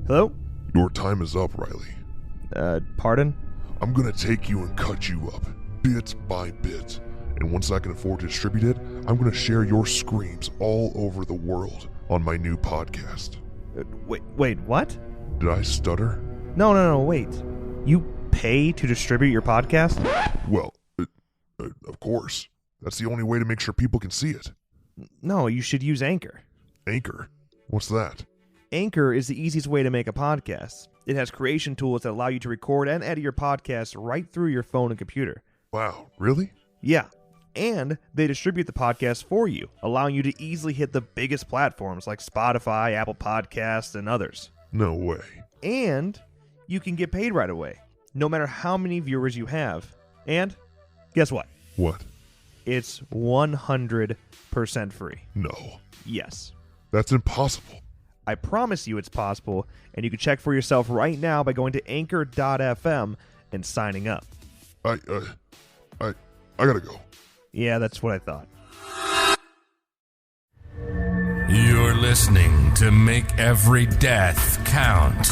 Hello? Your time is up, Riley. Pardon? I'm gonna take you and cut you up, bit by bit. And once I can afford to distribute it, I'm gonna share your screams all over the world on my new podcast. Wait, what? Did I stutter? No, wait. You pay to distribute your podcast? Well, of course. That's the only way to make sure people can see it. No, you should use Anchor. Anchor? What's that? Anchor is the easiest way to make a podcast. It has creation tools that allow you to record and edit your podcast right through your phone and computer. Wow, really? Yeah, and they distribute the podcast for you, allowing you to easily hit the biggest platforms like Spotify, Apple Podcasts, and others. No way. And you can get paid right away, no matter how many viewers you have. And guess what? What? It's 100% free. No. Yes. That's impossible. I promise you it's possible, and you can check for yourself right now by going to anchor.fm and signing up. I gotta go. Yeah, that's what I thought. You're listening to Make Every Death Count.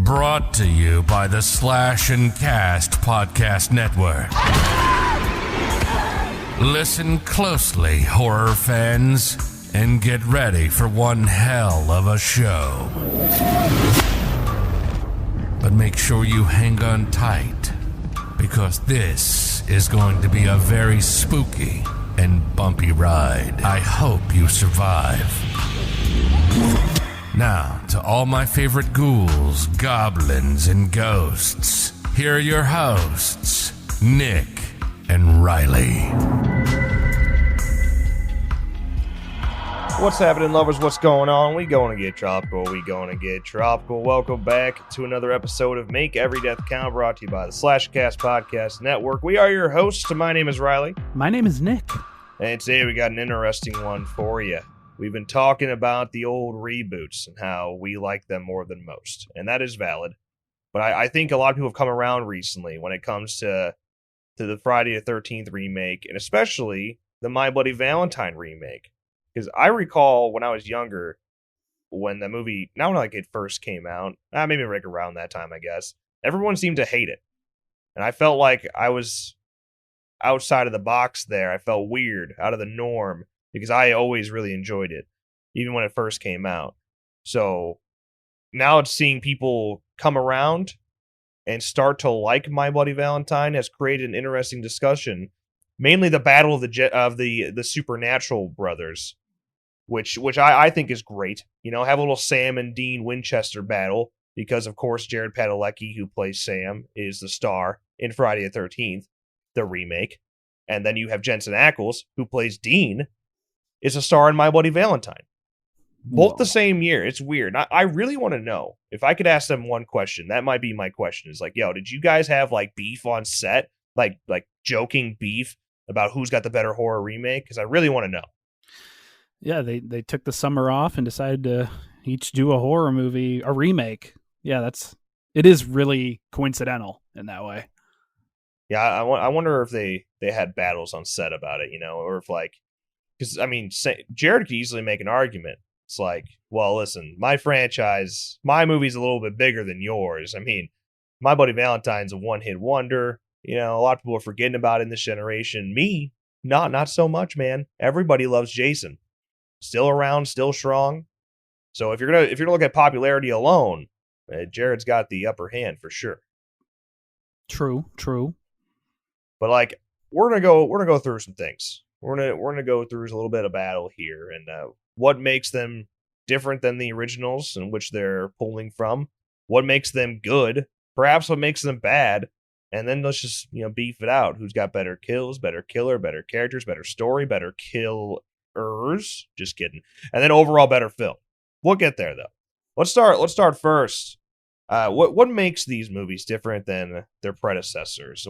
Brought to you by the Slash and Cast Podcast Network. Listen closely, horror fans, and get ready for one hell of a show. But make sure you hang on tight, because this is going to be a very spooky and bumpy ride. I hope you survive. Now, to all my favorite ghouls, goblins, and ghosts, here are your hosts, Nick and Riley. What's happening, lovers? What's going on? We going to get tropical. Welcome back to another episode of Make Every Death Count, brought to you by the Slashcast Podcast Network. We are your hosts. My name is Riley. My name is Nick. And today we got an interesting one for you. We've been talking about the old reboots and how we like them more than most. And that is valid. But I think a lot of people have come around recently when it comes to the Friday the 13th remake, and especially the My Bloody Valentine remake. Because I recall when I was younger, when the movie, not when it first came out, maybe right around that time, I guess, everyone seemed to hate it. And I felt like I was outside of the box there. I felt weird, out of the norm, because I always really enjoyed it, even when it first came out. So now it's seeing people come around and start to like My Bloody Valentine has created an interesting discussion. Mainly the battle of the Supernatural brothers, which I think is great. You know, have a little Sam and Dean Winchester battle, because of course Jared Padalecki, who plays Sam, is the star in Friday the 13th, the remake. And then you have Jensen Ackles, who plays Dean, is a star in My Bloody Valentine. Both the same year. It's weird. I really want to know, if I could ask them one question, that might be my question, is like, yo, did you guys have like beef on set? Like joking beef about who's got the better horror remake? Because I really want to know. Yeah, they took the summer off and decided to each do a horror movie, a remake. Yeah, it is really coincidental in that way. Yeah, I wonder if they had battles on set about it, you know, or if because I mean, Jared could easily make an argument. It's like, well, listen, my franchise, my movie's a little bit bigger than yours. I mean, My Bloody Valentine's a one-hit wonder. You know, a lot of people are forgetting about it in this generation. Me, not so much, man. Everybody loves Jason. Still around, still strong. So if you're gonna look at popularity alone, Jared's got the upper hand for sure. True. But we're gonna go through some things. We're gonna go through a little bit of battle here, and what makes them different than the originals in which they're pulling from. What makes them good? Perhaps what makes them bad? And then let's just beef it out. Who's got better kills, better killer, better characters, better story, better killers? Just kidding. And then overall better film. We'll get there though. Let's start first. What makes these movies different than their predecessors?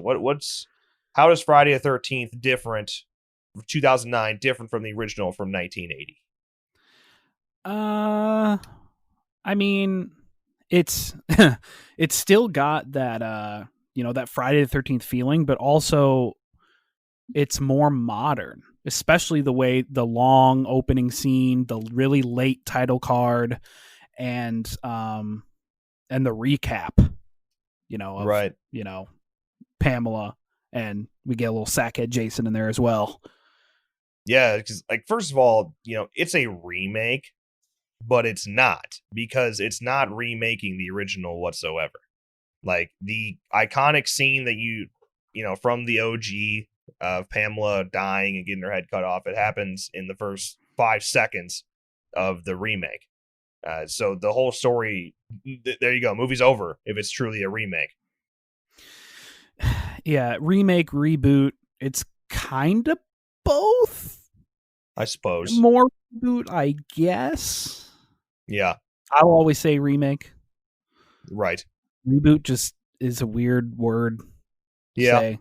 How does Friday the 13th different, 2009 different from the original from 1980? I mean, it's it's still got that that Friday the 13th feeling, but also it's more modern, especially the way the long opening scene, the really late title card, and the recap, of Right. Pamela, and we get a little sackhead Jason in there as well. Yeah, because like first of all, it's a remake, but it's not, because it's not remaking the original whatsoever. Like the iconic scene that from the OG of Pamela dying and getting her head cut off, it happens in the first 5 seconds of the remake. So the whole story, there you go, movie's over if it's truly a remake. Yeah, remake, reboot, it's kind of both. I suppose. More reboot, I guess. Yeah. I'll always say remake. Right. Reboot just is a weird word to say.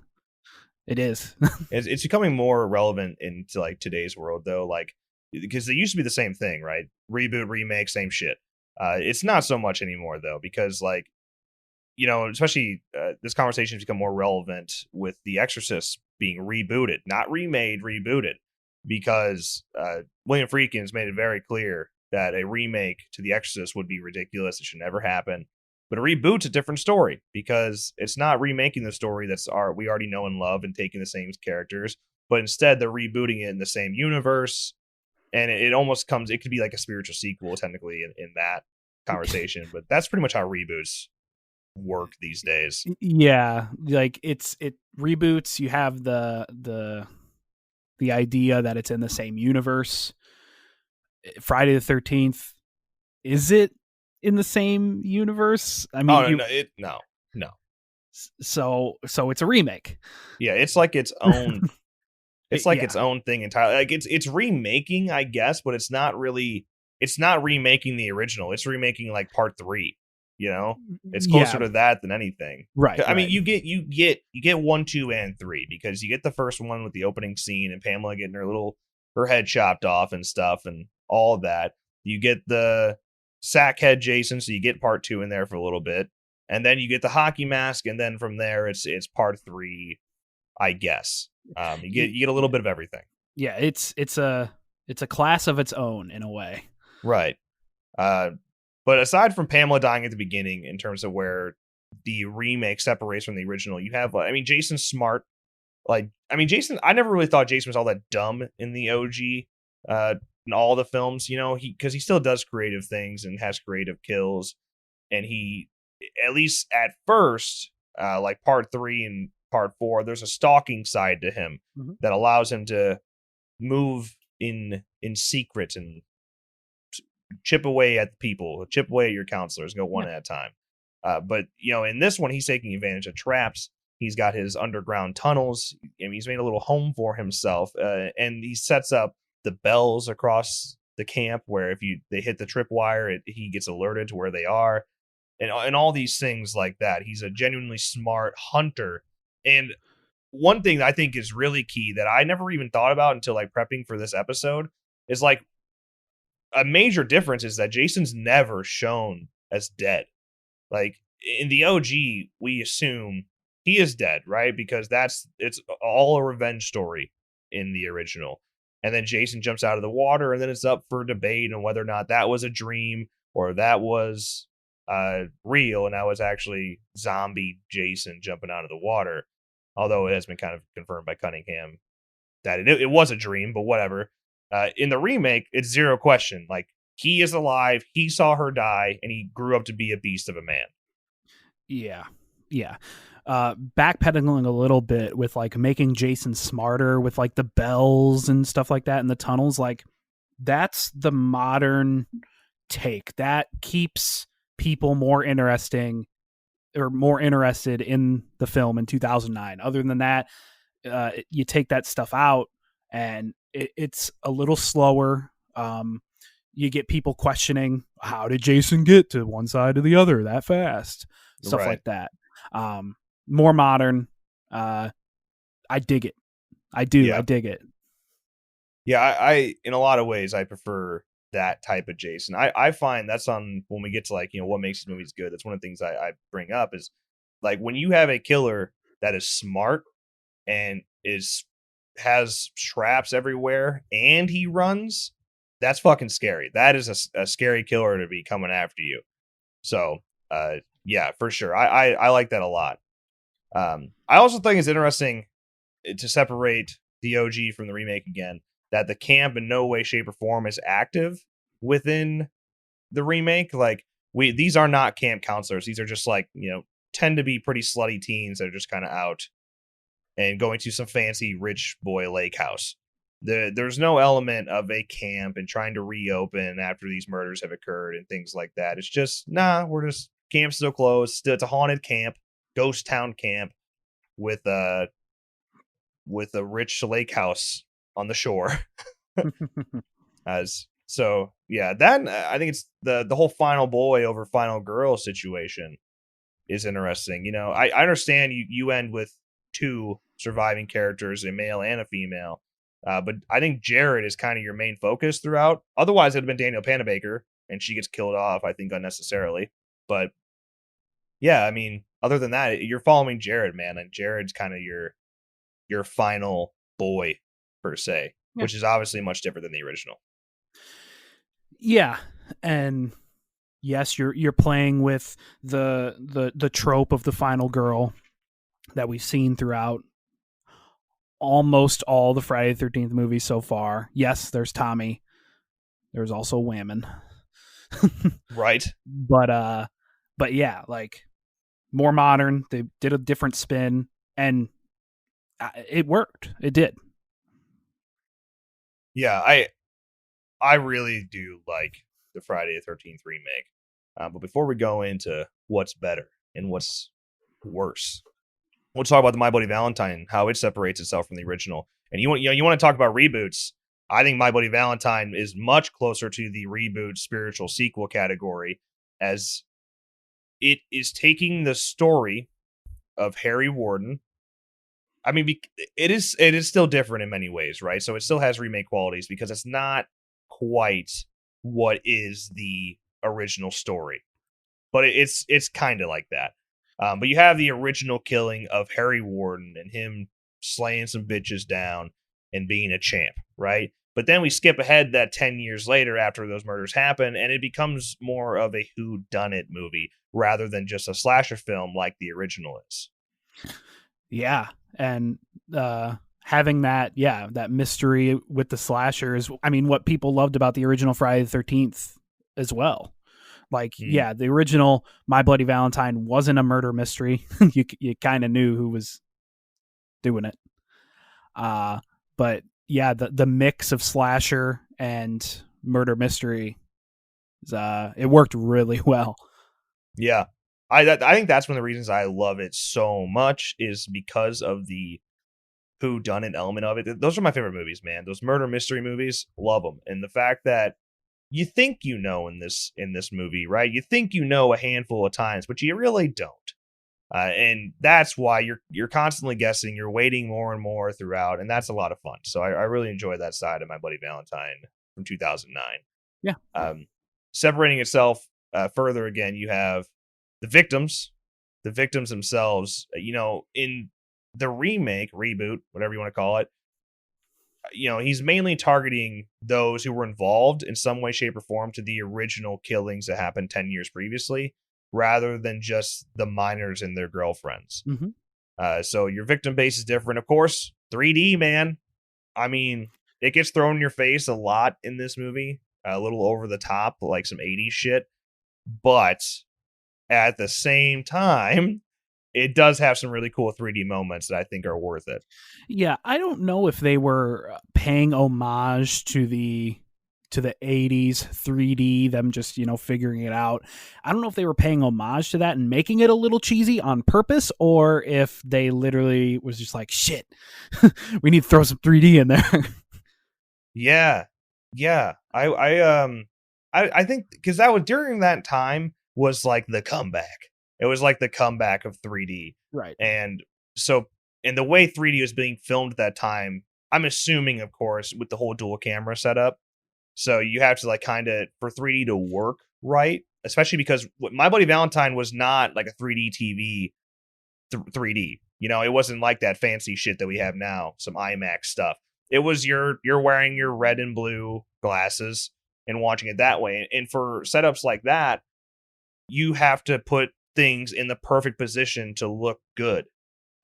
It is. It's becoming more relevant into like today's world though, like because they used to be the same thing, right? Reboot, remake, same shit. It's not so much anymore though, because like especially this conversation has become more relevant with The Exorcist being rebooted, not remade, rebooted, because William Friedkin's made it very clear that a remake to The Exorcist would be ridiculous. It should never happen. But a reboot's a different story, because it's not remaking the story we already know and love and taking the same characters, but instead they're rebooting it in the same universe. And it almost it could be like a spiritual sequel technically in that conversation. But that's pretty much how reboots work these days. Yeah, like it reboots. You have the idea that it's in the same universe. Friday the 13th, is it in the same universe? I mean, no. So it's a remake. Yeah, it's like its own. It's like its own thing entirely. Like it's remaking, I guess, but it's not really. It's not remaking the original. It's remaking like part 3. It's closer to that than anything. Right. I mean, you get 1, 2, and 3, because you get the first one with the opening scene and Pamela getting her head chopped off and stuff and all of that. You get the sackhead Jason, so you get part 2 in there for a little bit, and then you get the hockey mask, and then from there it's part 3, I guess. You get a little bit of everything. Yeah, it's a class of its own in a way. Right. But aside from Pamela dying at the beginning, in terms of where the remake separates from the original, you have, Jason's smart. Jason, I never really thought Jason was all that dumb in the OG, in all the films, because he still does creative things and has creative kills. And he, at least at first, like part 3 and part 4, there's a stalking side to him that allows him to move in secret and chip away at the people, chip away at your counselors, go one at a time. But in this one, he's taking advantage of traps. He's got his underground tunnels. He's made a little home for himself, and he sets up the bells across the camp where if they hit the tripwire, he gets alerted to where they are, and all these things like that. He's a genuinely smart hunter. And one thing that I think is really key that I never even thought about until like prepping for this episode is like, a major difference is that Jason's never shown as dead. Like in the OG, we assume he is dead, right? Because it's all a revenge story in the original. And then Jason jumps out of the water, and then it's up for debate on whether or not that was a dream or that was real, and that was actually zombie Jason jumping out of the water. Although it has been kind of confirmed by Cunningham that it was a dream, but whatever. In the remake, it's zero question. Like, he is alive, he saw her die, and he grew up to be a beast of a man. Yeah. Backpedaling a little bit with like making Jason smarter with like the bells and stuff like that in the tunnels, like that's the modern take that keeps people more interested in the film in 2009. Other than that, you take that stuff out and it's a little slower. You get people questioning, how did Jason get to one side or the other that fast? Stuff like that. More modern. I dig it. I do. Yeah. I dig it. Yeah, I in a lot of ways I prefer that type of Jason. I find that's on when we get to like, what makes these movies good. That's one of the things I bring up is like when you have a killer that is smart and has traps everywhere and he runs, that's fucking scary. That is a scary killer to be coming after you. So, yeah, for sure. I like that a lot. I also think it's interesting to separate the OG from the remake again, that the camp in no way, shape, or form is active within the remake. Like, these are not camp counselors. These are just like, tend to be pretty slutty teens that are just kind of out and going to some fancy rich boy lake house. There's no element of a camp and trying to reopen after these murders have occurred and things like that. It's just, we're just, camp's still closed. Still, it's a haunted camp, ghost town camp with a rich lake house on the shore. So yeah, that I think it's the whole final boy over final girl situation is interesting. I understand you end with two surviving characters, a male and a female, but I think Jared is kind of your main focus throughout. Otherwise, it'd have been Daniel Panabaker, and she gets killed off, I think, unnecessarily. But yeah, I mean, other than that, you're following Jared, man, and Jared's kind of your final boy per se, which is obviously much different than the original. Yeah, and yes, you're playing with the trope of the final girl that we've seen throughout almost all the Friday the 13th movies so far. Yes, there's Tommy. There's also Whammon. Right. But yeah, like, more modern. They did a different spin, and it worked. It did. Yeah, I really do like the Friday the 13th remake. But before we go into what's better and what's worse, we'll talk about the My Bloody Valentine, how it separates itself from the original. And you want to talk about reboots. I think My Bloody Valentine is much closer to the reboot spiritual sequel category, as it is taking the story of Harry Warden. I mean, it is still different in many ways, right? So it still has remake qualities because it's not quite what is the original story, but it's kind of like that. But you have the original killing of Harry Warden and him slaying some bitches down and being a champ, right? But then we skip ahead that 10 years later after those murders happen, and it becomes more of a whodunit movie rather than just a slasher film like the original is. Yeah, and having that mystery with the slasher is, I mean, what people loved about the original Friday the 13th as well. Like, yeah, the original My Bloody Valentine wasn't a murder mystery. you kind of knew who was doing it. But yeah, the mix of slasher and murder mystery, it worked really well. Yeah. I think that's one of the reasons I love it so much, is because of the whodunit element of it. Those are my favorite movies, man. Those murder mystery movies, love them. And the fact that you think in this movie, right? You think a handful of times, but you really don't. And that's why you're constantly guessing. You're waiting more and more throughout, and that's a lot of fun. So I really enjoy that side of My Bloody Valentine from 2009. Yeah. Separating itself further again, you have the victims themselves. In the remake, reboot, whatever you want to call it, he's mainly targeting those who were involved in some way, shape, or form to the original killings that happened 10 years previously, rather than just the minors and their girlfriends. Mm-hmm. So your victim base is different. Of course, 3D, man. I mean, it gets thrown in your face a lot in this movie, a little over the top, like some 80s shit. But at the same time, it does have some really cool 3D moments that I think are worth it. Yeah, I don't know if they were paying homage to the 80s 3D, them just, figuring it out. I don't know if they were paying homage to that and making it a little cheesy on purpose, or if they literally was just like, shit, we need to throw some 3D in there. Yeah. I think because that was during that time was like the comeback. It was like the comeback of 3D. Right. And so, in the way 3D was being filmed at that time, I'm assuming, of course, with the whole dual camera setup. So you have to kind of, for 3D to work right, especially because My Bloody Valentine was not like a 3D TV 3D. It wasn't like that fancy shit that we have now, some IMAX stuff. It was you're wearing your red and blue glasses and watching it that way. And for setups like that, you have to put things in the perfect position to look good.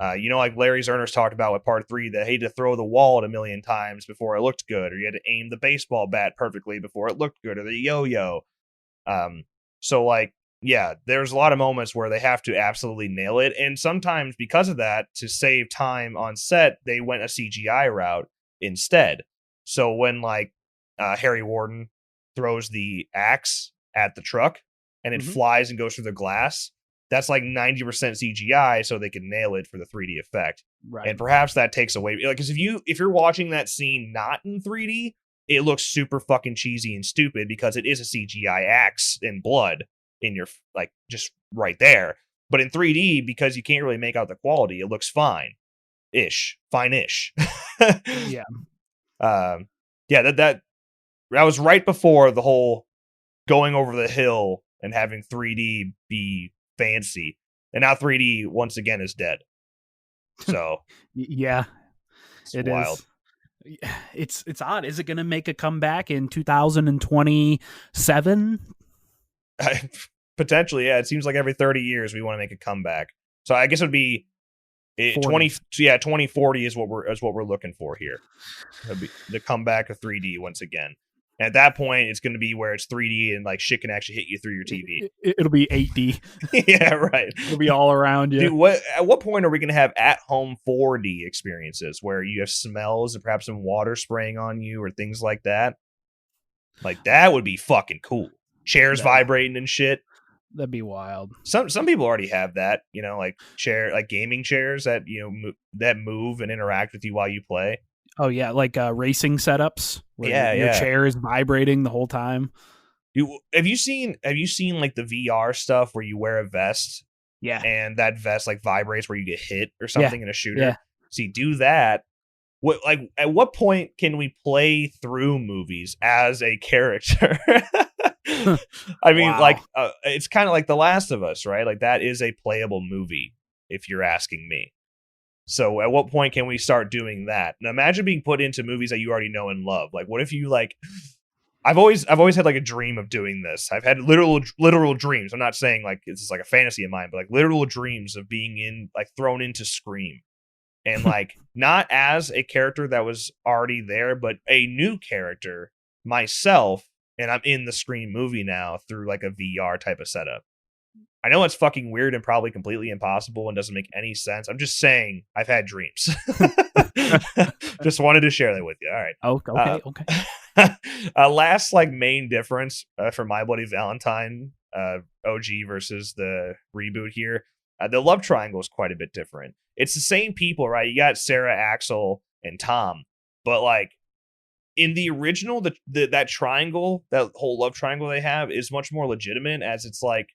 Like Larry Zerner's talked about with part 3, that he had to throw the wall 1,000,000 times before it looked good, or you had to aim the baseball bat perfectly before it looked good, or the yo-yo. So like, yeah, there's a lot of moments where they have to absolutely nail it. And sometimes because of that, to save time on set, they went a CGI route instead. So when like Harry Warden throws the axe at the truck and it flies and goes through the glass, that's like 90% CGI, so they can nail it for the 3D effect. Right. And perhaps that takes away, because if you're watching that scene not in 3D, it looks super fucking cheesy and stupid because it is a CGI axe and blood in your, like, just right there. But in 3D, because you can't really make out the quality, it looks fine-ish. Yeah. That was right before the whole going over the hill and having 3D be fancy, and now 3D once again is dead. So yeah, it's wild. It's odd. Is it going to make a comeback in 2027? Potentially, yeah. It seems like every 30 years we want to make a comeback. So I guess it would be 2040 is what we're looking for here. It'll be the comeback of 3D once again. And at that point, it's going to be where it's 3D and like shit can actually hit you through your TV. It'll be 8D. Yeah, right. It'll be all around you. Dude, at what point are we going to have at-home 4D experiences where you have smells and perhaps some water spraying on you or things like that? Like, that would be fucking cool. Chairs vibrating and shit. That'd be wild. Some people already have that, like gaming chairs that that move and interact with you while you play. Oh yeah, like racing setups where your chair is vibrating the whole time. Have you seen like the VR stuff where you wear a vest? Yeah. And that vest like vibrates where you get hit or something in a shooter. Yeah. See, do that. At what point can we play through movies as a character? I mean, it's kind of like The Last of Us, right? Like, that is a playable movie, if you're asking me. So at what point can we start doing that? Now imagine being put into movies that you already know and love. Like, what if you like, I've always had like a dream of doing this. I've had literal dreams. I'm not saying like this is like a fantasy of mine, but like literal dreams of being thrown into Scream. And like, not as a character that was already there, but a new character, myself, and I'm in the Scream movie now through like a VR type of setup. I know it's fucking weird and probably completely impossible and doesn't make any sense. I'm just saying I've had dreams. Just wanted to share that with you. All right. Okay. Last like main difference for My Bloody Valentine OG versus the reboot here. The love triangle is quite a bit different. It's the same people, right? You got Sarah, Axel, and Tom, but like in the original, that triangle, that whole love triangle they have is much more legitimate, as it's like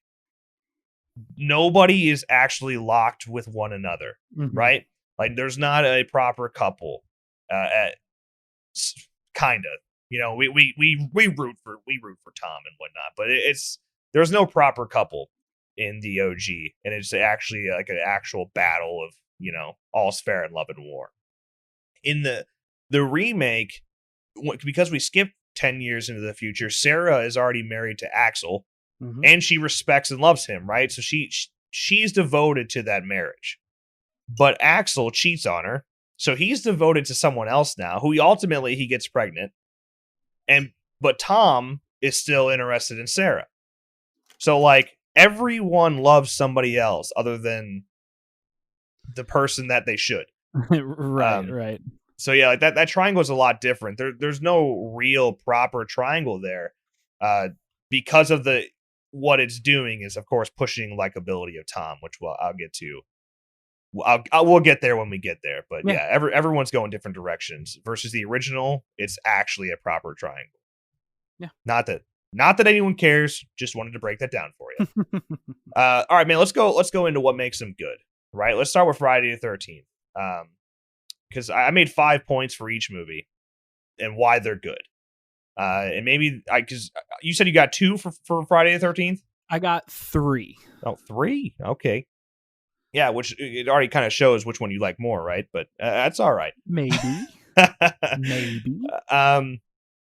nobody is actually locked with one another, right? Like there's not a proper couple. Kind of, we root for Tom and whatnot, but there's no proper couple in the OG, and it's actually like an actual battle of all's fair in love and war. In the remake, because we skipped 10 years into the future, Sarah is already married to Axel. And she respects and loves him, right? So she's devoted to that marriage. But Axel cheats on her, so he's devoted to someone else now, who he gets pregnant. But Tom is still interested in Sarah. So like everyone loves somebody else other than the person that they should. Right. So yeah, like that triangle is a lot different. There's no real proper triangle there. Because of what it's doing is, of course, pushing likability of Tom, which I'll get to. We'll get there when we get there. But yeah, everyone's going different directions. Versus the original, it's actually a proper triangle. Yeah. Not that anyone cares. Just wanted to break that down for you. All right, man. Let's go into what makes them good. Right. Let's start with Friday the 13th. Because I made 5 points for each movie and why they're good. And maybe because you said you got 2 for Friday the 13th. I got 3. Oh, 3. Okay. Yeah, which it already kind of shows which one you like more, right? But that's all right. Maybe. Maybe.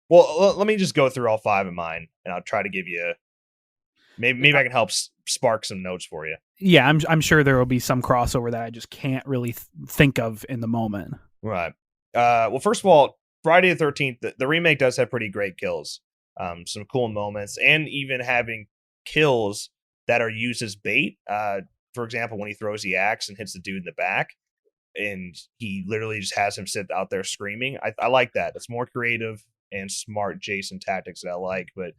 Well, let me just go through all 5 of mine, and I'll try to give you maybe I can help spark some notes for you. Yeah, I'm sure there will be some crossover that I just can't really think of in the moment. Right. Well, first of all, Friday the 13th, the remake does have pretty great kills, some cool moments, and even having kills that are used as bait. For example, when he throws the axe and hits the dude in the back, and he literally just has him sit out there screaming. I like that. That's more creative and smart Jason tactics that I like. But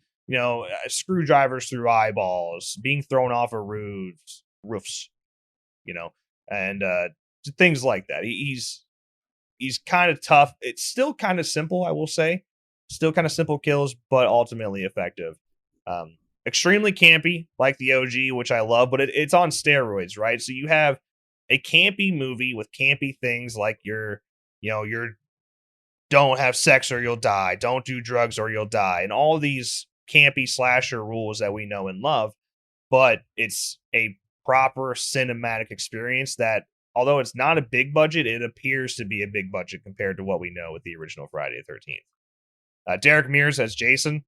screwdrivers through eyeballs, being thrown off of roofs, and things like that. He's kind of tough. It's still kind of simple, I will say. Still kind of simple kills, but ultimately effective. Extremely campy, like the OG, which I love, but it's on steroids, right? So you have a campy movie with campy things like you're don't have sex or you'll die, don't do drugs or you'll die, and all these campy slasher rules that we know and love, but it's a proper cinematic experience that, although it's not a big budget, it appears to be a big budget compared to what we know with the original Friday the 13th. Derek Mears as Jason.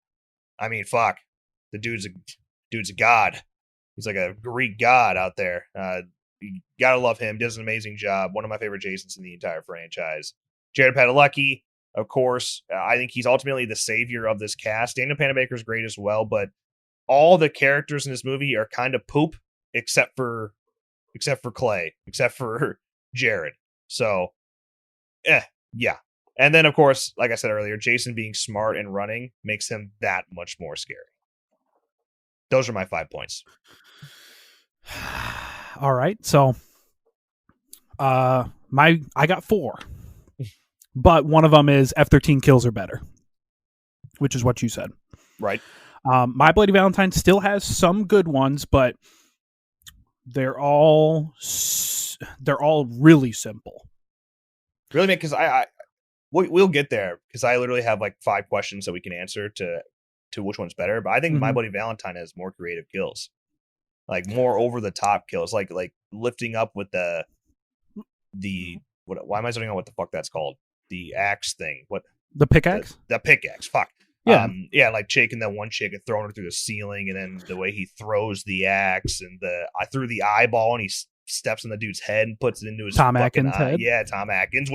I mean, fuck. The dude's a god. He's like a Greek god out there. You gotta love him. Does an amazing job. One of my favorite Jasons in the entire franchise. Jared Padalecki, of course. I think he's ultimately the savior of this cast. Daniel Panabaker's great as well, but all the characters in this movie are kind of poop, except for Clay, except for Jared. So, yeah. And then, of course, like I said earlier, Jason being smart and running makes him that much more scary. Those are my 5 points. All right. So I got 4. But one of them is F-13 kills are better, which is what you said. Right. My Bloody Valentine still has some good ones, but they're all really simple. Really, because we'll get there, because I literally have like 5 questions that we can answer to which one's better. But I think My Bloody Valentine has more creative kills, like more over the top kills, like lifting up with the what? Why am I zoning on what the fuck that's called? The axe thing. What? The pickaxe? The pickaxe. Fuck. Yeah. Like shaking that one chick and throwing her through the ceiling, and then the way he throws the axe, and I threw the eyeball and he steps on the dude's head and puts it into his Tom Atkins head. Yeah, Tom Atkins,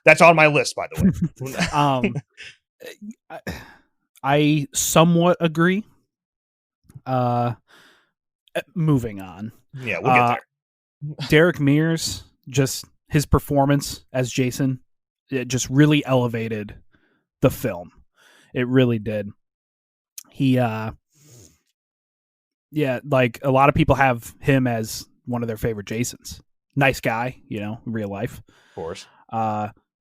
that's on my list, by the way. I somewhat agree. Moving on. Yeah, we'll get there. Derek Mears, just his performance as Jason, it just really elevated the film. It really did. He, like a lot of people have him as one of their favorite Jasons. Nice guy, in real life. Of course.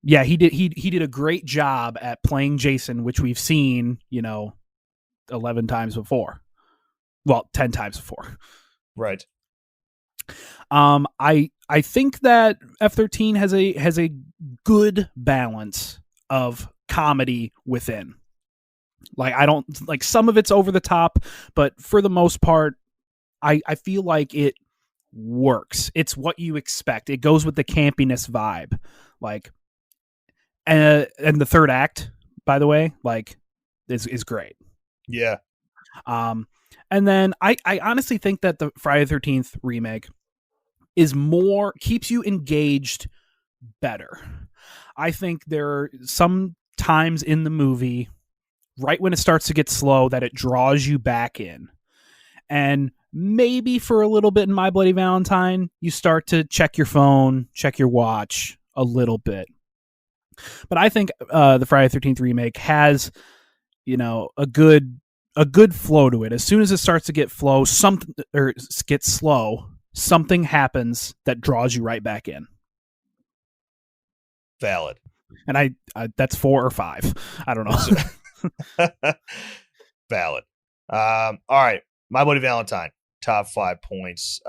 Yeah, he did a great job at playing Jason, which we've seen, 11 times before. Well, 10 times before. Right. I think that F-13 has a good balance of comedy within. Like, I don't like, some of it's over the top, but for the most part, I feel like it works. It's what you expect. It goes with the campiness vibe. Like, and the third act, by the way, like, is great. Yeah. And then I honestly think that the Friday the 13th remake is keeps you engaged better. I think there are some times in the movie, right when it starts to get slow, that it draws you back in. And maybe for a little bit in My Bloody Valentine, you start to check your phone, check your watch a little bit. But I think the Friday the 13th remake has, a good flow to it. As soon as it starts to get slow, something happens that draws you right back in. Valid. And I that's 4 or 5. I don't know. Valid. All right. My Bloody Valentine. Top 5 points.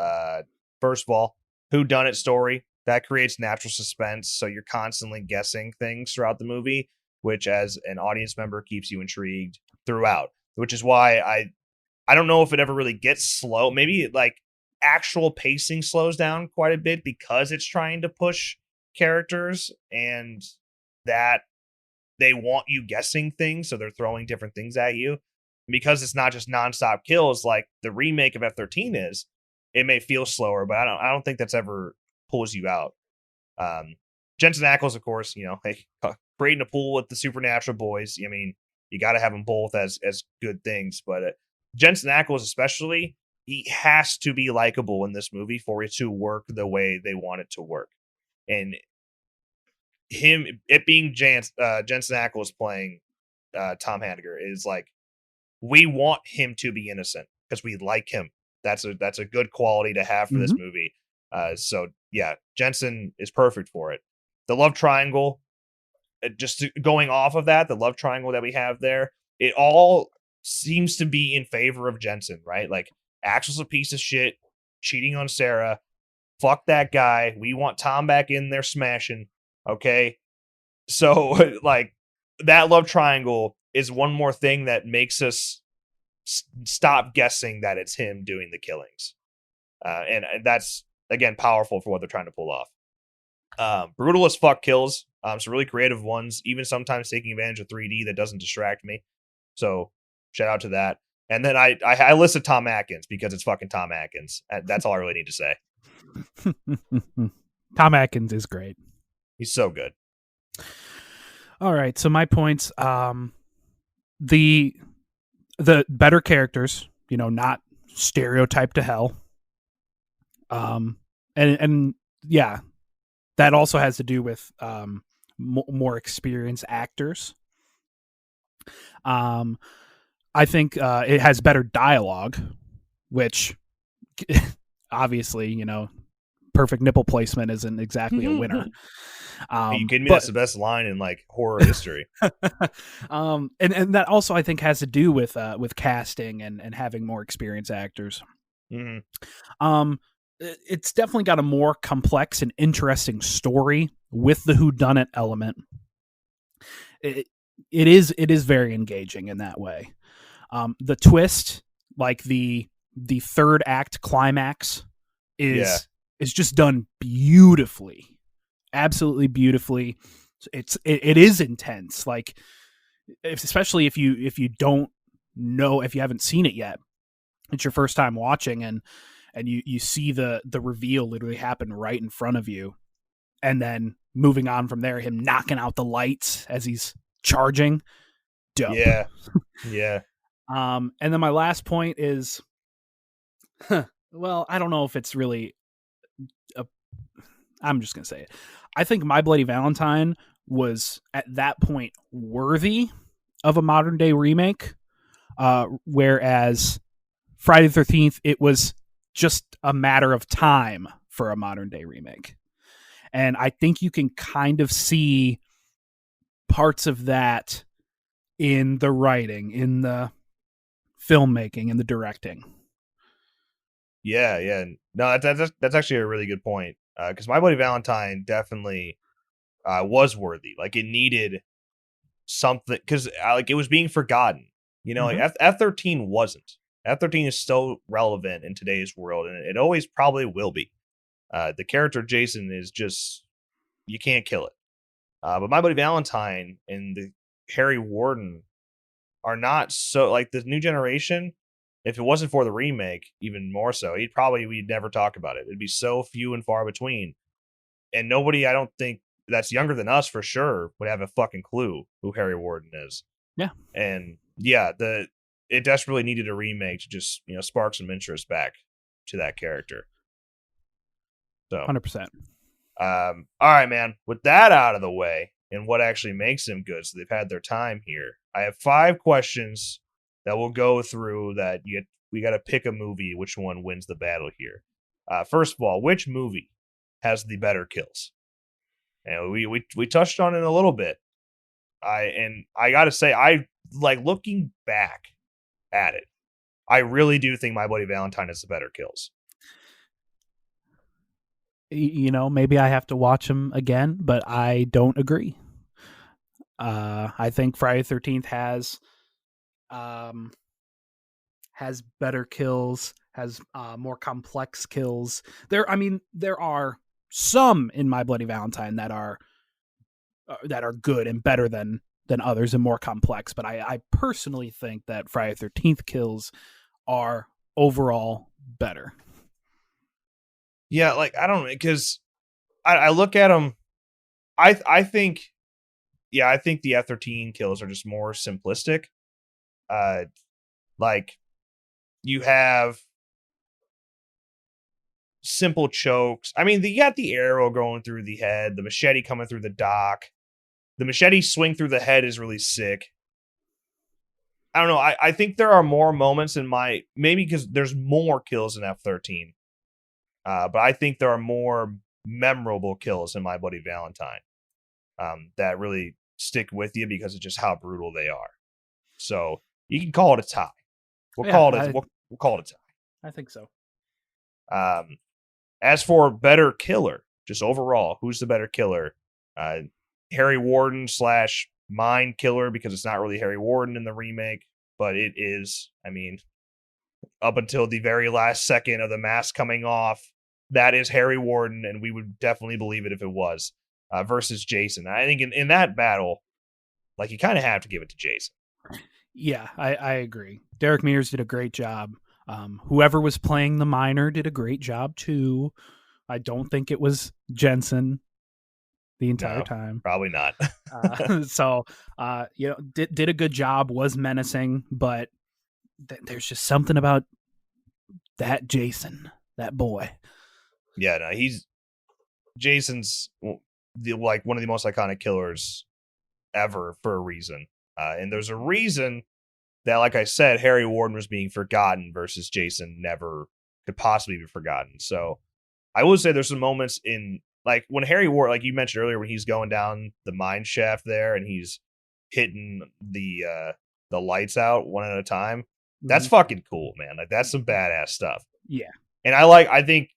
First of all, whodunit story. That creates natural suspense, so you're constantly guessing things throughout the movie, which as an audience member keeps you intrigued throughout. Which is why I don't know if it ever really gets slow. Maybe like actual pacing slows down quite a bit because it's trying to push characters, and that they want you guessing things, so they're throwing different things at you. Because it's not just nonstop kills like the remake of F-13 is, it may feel slower, but I don't think that's ever pulls you out. Jensen Ackles, of course, creating a pool with the Supernatural boys. I mean, you got to have them both as good things, but Jensen Ackles especially, he has to be likable in this movie for it to work the way they want it to work. And it being Jensen Ackles playing Tom Hanniger is like, we want him to be innocent because we like him. That's a good quality to have for this movie. So yeah, Jensen is perfect for it. The love triangle, just going off of that, the love triangle that we have there, it all seems to be in favor of Jensen, right? Like, Axel's a piece of shit, cheating on Sarah. Fuck that guy. We want Tom back in there smashing. Okay. So like, that love triangle is one more thing that makes us stop guessing that it's him doing the killings. And that's, again, powerful for what they're trying to pull off. Brutal as fuck kills. Some really creative ones, even sometimes taking advantage of 3D that doesn't distract me. So shout out to that. And then I listed Tom Atkins because it's fucking Tom Atkins. That's all I really need to say. Tom Atkins is great. He's so good. All right, so my points, the better characters, not stereotyped to hell. And yeah, that also has to do with more experienced actors. I think it has better dialogue, which obviously, perfect nipple placement isn't exactly a winner. Are you kidding me? That's the best line in like horror history. And that also, I think, has to do with casting and having more experienced actors. Mm-hmm. It's definitely got a more complex and interesting story with the whodunit element. It is very engaging in that way. The twist, like the third act climax, is just done beautifully. Absolutely beautifully. It is intense, like, especially if you don't know, if you haven't seen it yet, it's your first time watching, and you see the reveal literally happen right in front of you, and then moving on from there, him knocking out the lights as he's charging. Dope. Yeah. And then my last point is, well, I don't know if it's really I'm just gonna say it. I think My Bloody Valentine was at that point worthy of a modern day remake, whereas Friday the 13th, it was just a matter of time for a modern day remake. And I think you can kind of see parts of that in the writing, in the filmmaking, in the directing. Yeah. No, that's actually a really good point. Because My Bloody Valentine definitely was worthy. Like, it needed something, because like, it was being forgotten. Like F-13 wasn't. F-13 is still relevant in today's world, and it always probably will be. The character Jason is just, you can't kill it. But My Bloody Valentine and the Harry Warden are not so, like, the new generation. If it wasn't for the remake, even more so, we'd never talk about it. It'd be so few and far between. And nobody, I don't think, that's younger than us for sure, would have a fucking clue who Harry Warden is. Yeah. And yeah, it desperately needed a remake to just, spark some interest back to that character. So 100%. All right, man. With that out of the way, and what actually makes them good, so they've had their time here, I have 5 questions that we'll go through that we got to pick a movie, which one wins the battle here. First of all, which movie has the better kills? And we touched on it a little bit. I got to say, I like looking back at it, I really do think My Bloody Valentine has the better kills. Maybe I have to watch them again, but I don't agree. I think Friday the 13th has better kills, has more complex kills. There are some in My Bloody Valentine that are good and better than than others and more complex. But I personally think that Friday the 13th kills are overall better. Yeah, like I don't know, because I look at them. I think, yeah, I think the F-13 kills are just more simplistic. Like you have simple chokes. I mean, you got the arrow going through the head, the machete coming through the dock. The machete swing through the head is really sick. I don't know. I think there are more moments in maybe because there's more kills in F-13. But I think there are more memorable kills in My Bloody Valentine that really stick with you because of just how brutal they are. So you can call it a tie. We'll call it a tie. I think so. As for better killer, just overall, who's the better killer? Harry Warden / Mind Killer, because it's not really Harry Warden in the remake, but it is. I mean, up until the very last second of the mask coming off, that is Harry Warden, and we would definitely believe it if it was, versus Jason. I think in that battle, like, you kind of have to give it to Jason. Yeah, I agree. Derek Mears did a great job. Whoever was playing the miner did a great job too. I don't think it was Jensen the entire time. Probably not. So, did a good job, was menacing, but there's just something about that Jason, that boy. Yeah, no, Jason's like one of the most iconic killers ever for a reason. And there's a reason that, like I said, Harry Warden was being forgotten versus Jason never could possibly be forgotten. So I would say there's some moments in, like, when Harry Warden, like you mentioned earlier, when he's going down the mine shaft there and he's hitting the lights out one at a time. That's fucking cool, man. Like, that's some badass stuff. Yeah. And I think,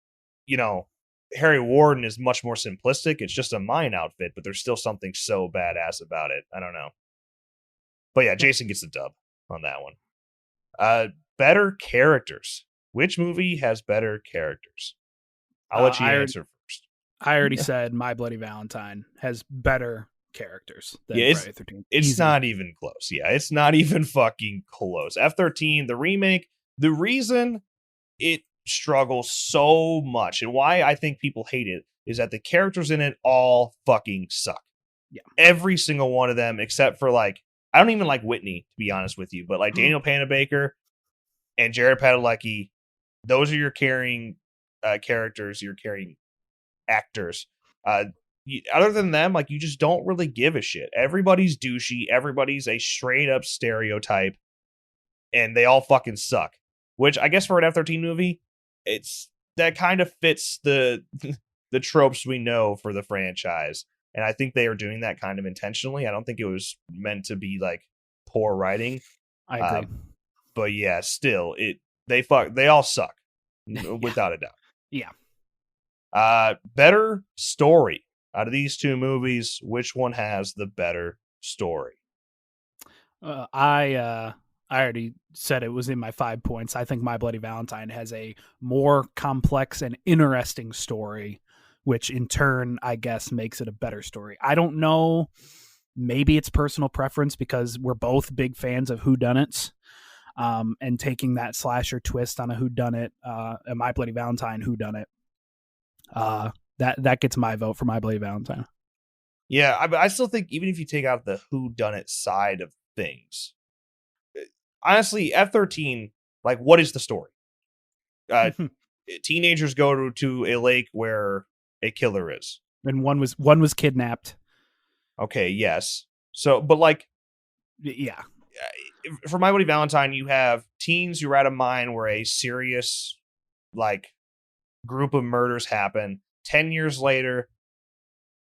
Harry Warden is much more simplistic. It's just a mine outfit, but there's still something so badass about it. I don't know. But yeah, Jason gets the dub on that one. Better characters. Which movie has better characters? I'll let you answer first. I already said My Bloody Valentine has better characters than Friday the 13th. It's not even close. Yeah, it's not even fucking close. F-13, the remake, the reason it struggles so much and why I think people hate it is that the characters in it all fucking suck. Yeah. Every single one of them, except for, like, I don't even like Whitney, to be honest with you, but like Daniel Panabaker and Jared Padalecki, those are your carrying characters, your carrying actors. Other than them, like, you just don't really give a shit. Everybody's douchey. Everybody's a straight up stereotype, and they all fucking suck. Which I guess for an F-13 movie, that kind of fits the tropes we know for the franchise. And I think they are doing that kind of intentionally. I don't think it was meant to be like poor writing. I agree. But yeah, still, they all suck without a doubt. Yeah. Better story. Out of these two movies, which one has the better story? I already said it was in my 5 points. I think My Bloody Valentine has a more complex and interesting story, which in turn, I guess, makes it a better story. I don't know. Maybe it's personal preference because we're both big fans of whodunits, and taking that slasher twist on a whodunit, a My Bloody Valentine whodunit. That gets my vote for My Bloody Valentine. Yeah, I still think even if you take out the whodunit side of things, honestly, F-13, like, what is the story? Teenagers go to a lake where a killer is, and one was kidnapped. Okay, yes. So, but like, yeah, for My Bloody Valentine, you have teens who are at a mine where a serious, like, group of murders happen. 10 years later,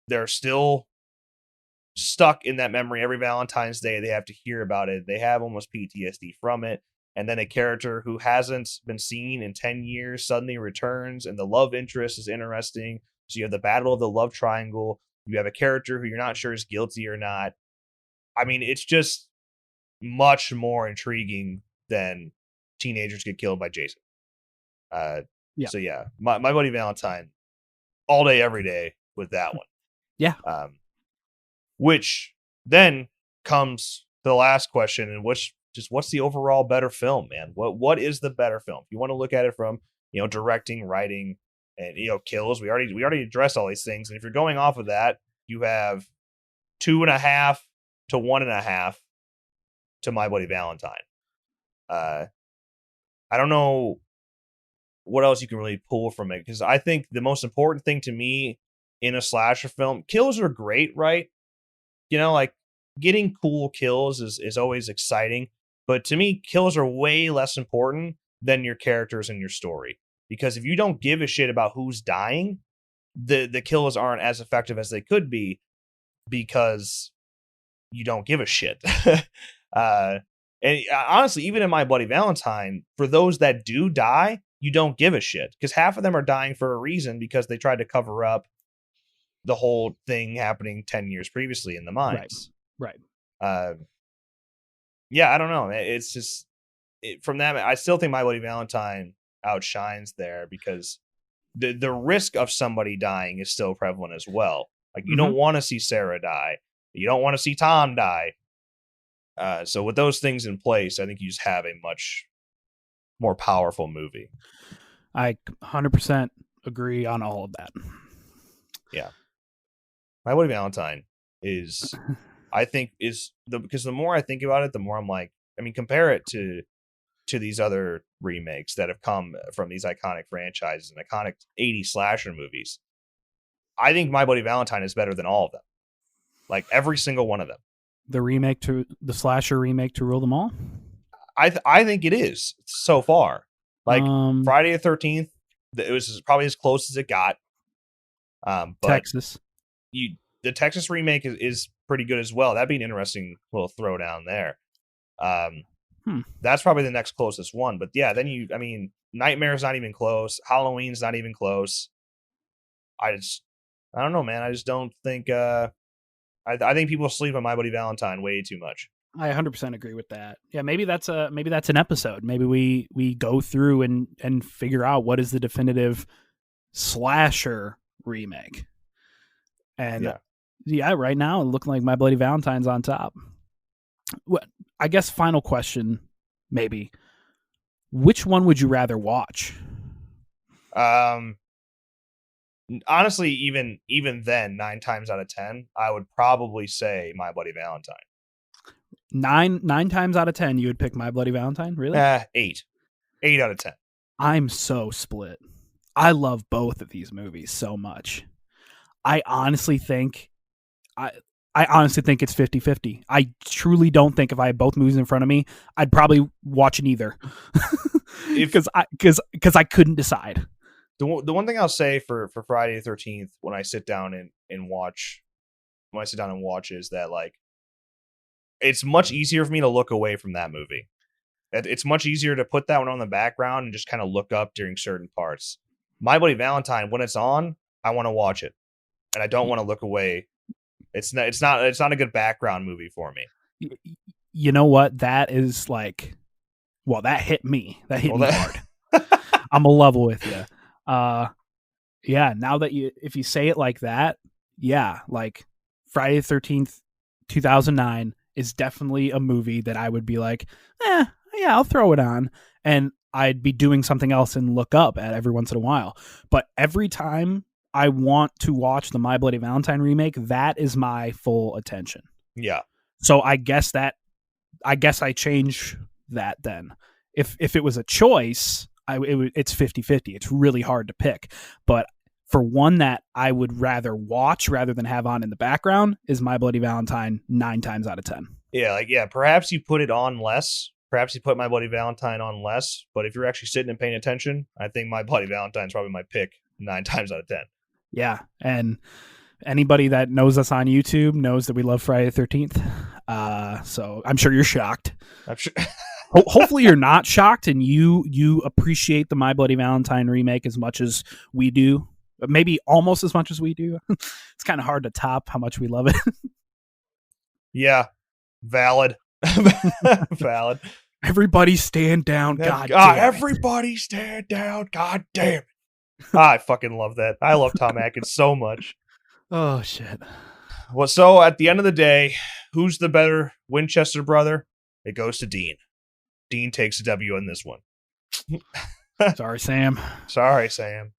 they're still stuck in that memory. Every Valentine's Day, they have to hear about it. They have almost PTSD from it. And then a character who hasn't been seen in 10 years suddenly returns, and the love interest is interesting. So you have the battle of the love triangle. You have a character who you're not sure is guilty or not. I mean, it's just much more intriguing than teenagers get killed by Jason. Yeah. So yeah, my Bloody Valentine, all day, every day with that one. Yeah. Which then comes to the last question, and what's the overall better film, man? What is the better film? If you want to look at it from, directing, writing, and kills, we already addressed all these things. And if you're going off of that, you have 2.5 to 1.5 to My Bloody Valentine. I don't know what else you can really pull from it, because I think the most important thing to me in a slasher film, kills are great, right? Like getting cool kills is always exciting, but to me, kills are way less important than your characters and your story. Because if you don't give a shit about who's dying, the kills aren't as effective as they could be, because you don't give a shit. And honestly, even in My Bloody Valentine, for those that do die, you don't give a shit, because half of them are dying for a reason, because they tried to cover up the whole thing happening 10 years previously in the mines. Right. Yeah, I don't know. It's just from that, I still think My Bloody Valentine outshines there, because the risk of somebody dying is still prevalent as well. Like, you don't want to see Sarah die. You don't want to see Tom die. So with those things in place, I think you just have a much more powerful movie. I 100% agree on all of that. Yeah. My Bloody Valentine is, I think, because the more I think about it, the more I'm like, compare it to these other remakes that have come from these iconic franchises and iconic 80s slasher movies. I think My Bloody Valentine is better than all of them. Like, every single one of them. The slasher remake to rule them all? I think it is so far. Like, Friday the 13th, it was probably as close as it got. But Texas. The Texas remake is pretty good as well. That'd be an interesting little throwdown there. That's probably the next closest one. But yeah, then Nightmare's not even close. Halloween's not even close. I don't know, man. I just don't think. I think people sleep on My Bloody Valentine way too much. I 100% agree with that. Yeah, maybe that's an episode. Maybe we go through and figure out what is the definitive slasher remake. And yeah, right now it looks like My Bloody Valentine's on top. I guess final question, maybe. Which one would you rather watch? Honestly, even then, 9 times out of 10, I would probably say My Bloody Valentine. 9 times out of 10, you would pick My Bloody Valentine? Really? 8. 8 out of 10. I'm so split. I love both of these movies so much. I honestly think it's 50-50. I truly don't think if I had both movies in front of me, I'd probably watch neither. Because I couldn't decide. The one thing I'll say for Friday the 13th, when I sit down and watch is that, like, it's much easier for me to look away from that movie. It's much easier to put that one on the background and just kind of look up during certain parts. My Bloody Valentine, when it's on, I want to watch it, and I don't want to look away. It's not a good background movie for me. You know what? That is like, well, that hit me. That hit me hard. I'm a level with you. Yeah. Now that if you say it like that, yeah, like Friday the 13th, 2009 is definitely a movie that I would be like, yeah, I'll throw it on, and I'd be doing something else and look up at every once in a while. But every time I want to watch the My Bloody Valentine remake, that is my full attention. Yeah. So I guess I change that then. If it was a choice, it's 50-50. It's really hard to pick. But for one that I would rather watch rather than have on in the background is My Bloody Valentine 9 times out of 10. Yeah, perhaps you put it on less. Perhaps you put My Bloody Valentine on less. But if you're actually sitting and paying attention, I think My Bloody Valentine is probably my pick 9 times out of 10. Yeah, and anybody that knows us on YouTube knows that we love Friday the 13th. So I'm sure you're shocked. I'm sure. Hopefully you're not shocked, and you appreciate the My Bloody Valentine remake as much as we do. Maybe almost as much as we do. It's kind of hard to top how much we love it. Yeah, valid. Valid. Everybody stand down. God everybody stand down. God damn it. I fucking love that. I love Tom Atkins so much. Oh, shit. Well, so at the end of the day, who's the better Winchester brother? It goes to Dean. Dean takes a W in this one. Sorry, Sam. Sorry, Sam.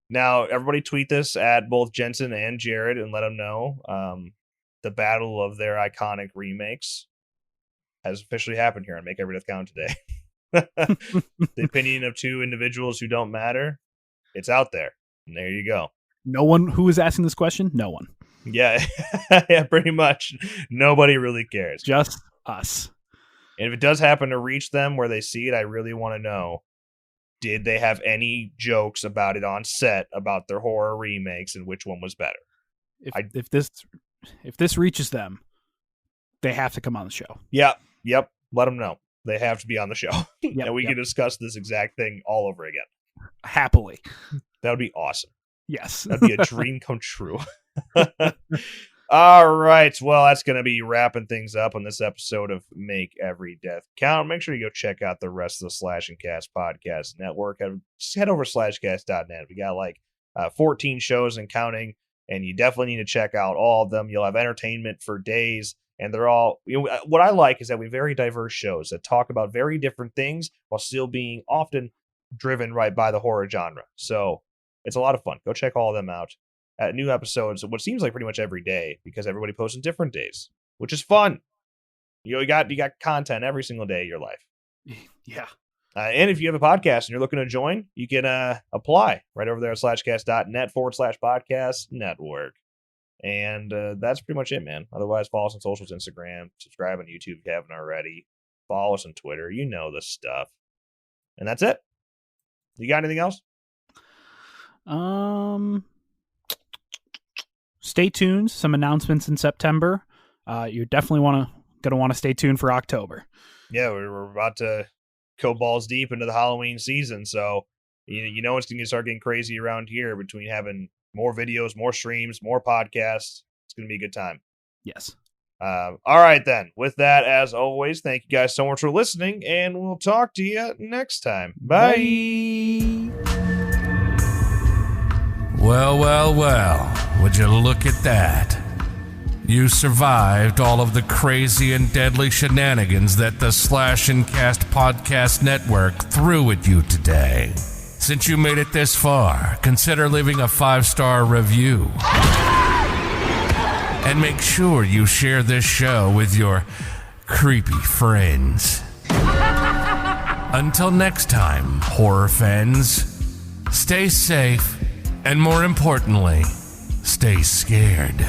Now, everybody tweet this at both Jensen and Jared and let them know the battle of their iconic remakes has officially happened here on Make Every Death Count today. The opinion of two individuals who don't matter, it's out there. And there you go. No one who is asking this question? No one. Yeah, yeah, pretty much. Nobody really cares. Just us. And if it does happen to reach them where they see it, I really want to know, did they have any jokes about it on set about their horror remakes and which one was better? If this reaches them, they have to come on the show. Yep. Let them know. They have to be on the show. And we can discuss this exact thing all over again. Happily. That would be awesome. Yes. That'd be a dream come true. All right. Well, that's going to be wrapping things up on this episode of Make Every Death Count. Make sure you go check out the rest of the Slash and Cast podcast network. Just head over to slashcast.net. We got like 14 shows and counting, and you definitely need to check out all of them. You'll have entertainment for days, and they're all, what I like is that we have very diverse shows that talk about very different things while still being often driven right by the horror genre. So it's a lot of fun. Go check all of them out. New episodes, what seems like pretty much every day, because everybody posts on different days, which is fun. You got content every single day of your life. Yeah. And if you have a podcast and you're looking to join, you can apply right over there at slashcast.net/podcast network. And that's pretty much it, man. Otherwise, follow us on socials, Instagram, subscribe on YouTube if you haven't already. Follow us on Twitter. You know the stuff. And that's it. You got anything else? Stay tuned. Some announcements in September. You definitely going to want to stay tuned for October. Yeah, we're about to go balls deep into the Halloween season, so you know it's going to start getting crazy around here between having more videos, more streams, more podcasts. It's going to be a good time. Yes. All right, then. With that, as always, thank you guys so much for listening, and we'll talk to you next time. Bye. Well, would you look at that? You survived all of the crazy and deadly shenanigans that the Slash and Cast podcast network threw at you today. Since you made it this far, consider leaving a 5-star review. And make sure you share this show with your creepy friends. Until next time, horror fans, stay safe. And more importantly, stay scared.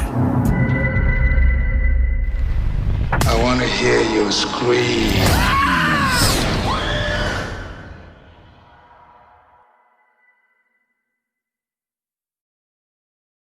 I want to hear you scream.